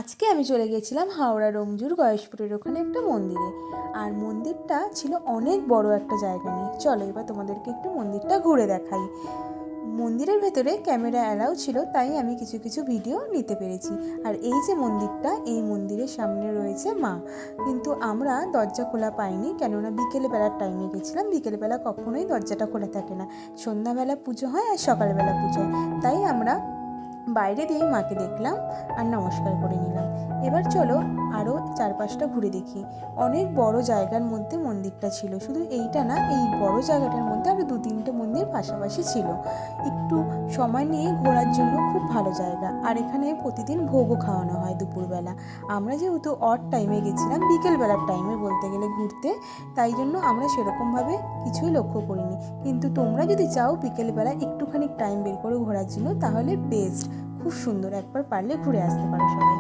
আজকে আমি চলে গিয়েছিলাম হাওড়া রংজুর গয়েশপুরের ওখানে একটা মন্দিরে। আর মন্দিরটা ছিল অনেক বড় একটা জায়গা নিয়ে। চলো এবার তোমাদেরকে একটু মন্দিরটা ঘুরে দেখাই। মন্দিরের ভেতরে ক্যামেরা অ্যালাউ ছিল, তাই আমি কিছু কিছু ভিডিও নিতে পেরেছি। আর এই যে মন্দিরটা, এই মন্দিরের সামনে রয়েছে মা। কিন্তু আমরা দরজা খোলা পাইনি, কেননা বিকেলবেলার টাইমে গেছিলাম। বিকেলবেলা কখনোই দরজাটা খোলা থাকে না, সন্ধ্যাবেলা পুজো হয় আর সকালবেলা পুজো হয়। তাই আমরা বাইরে দিয়ে মাকে দেখলাম আর নমস্কার করে নিলাম। এবার চলো আরও চারপাশটা ঘুরে দেখি। অনেক বড় জায়গার মধ্যে মন্দিরটা ছিল। শুধু এইটা না, এই বড় জায়গাটার মধ্যে আরও 2-3টে মন্দির পাশাপাশি ছিল। একটু সময় নিয়ে ঘোরার জন্য খুব ভালো জায়গা। আর এখানে প্রতিদিন ভোগও খাওয়ানো হয় দুপুরবেলা। আমরা যেহেতু অড টাইমে গেছিলাম, বিকেলবেলার টাইমে বলতে গেলে ঘুরতে, তাই জন্য আমরা সেরকমভাবে কিছুই লক্ষ্য করিনি। কিন্তু তোমরা যদি চাও বিকেলবেলা একটুখানি টাইম বের করে ঘোরার জন্য, তাহলে বেস্ট। খুব সুন্দর, একবার পারলে ঘুরে আসতে পারো সবাই।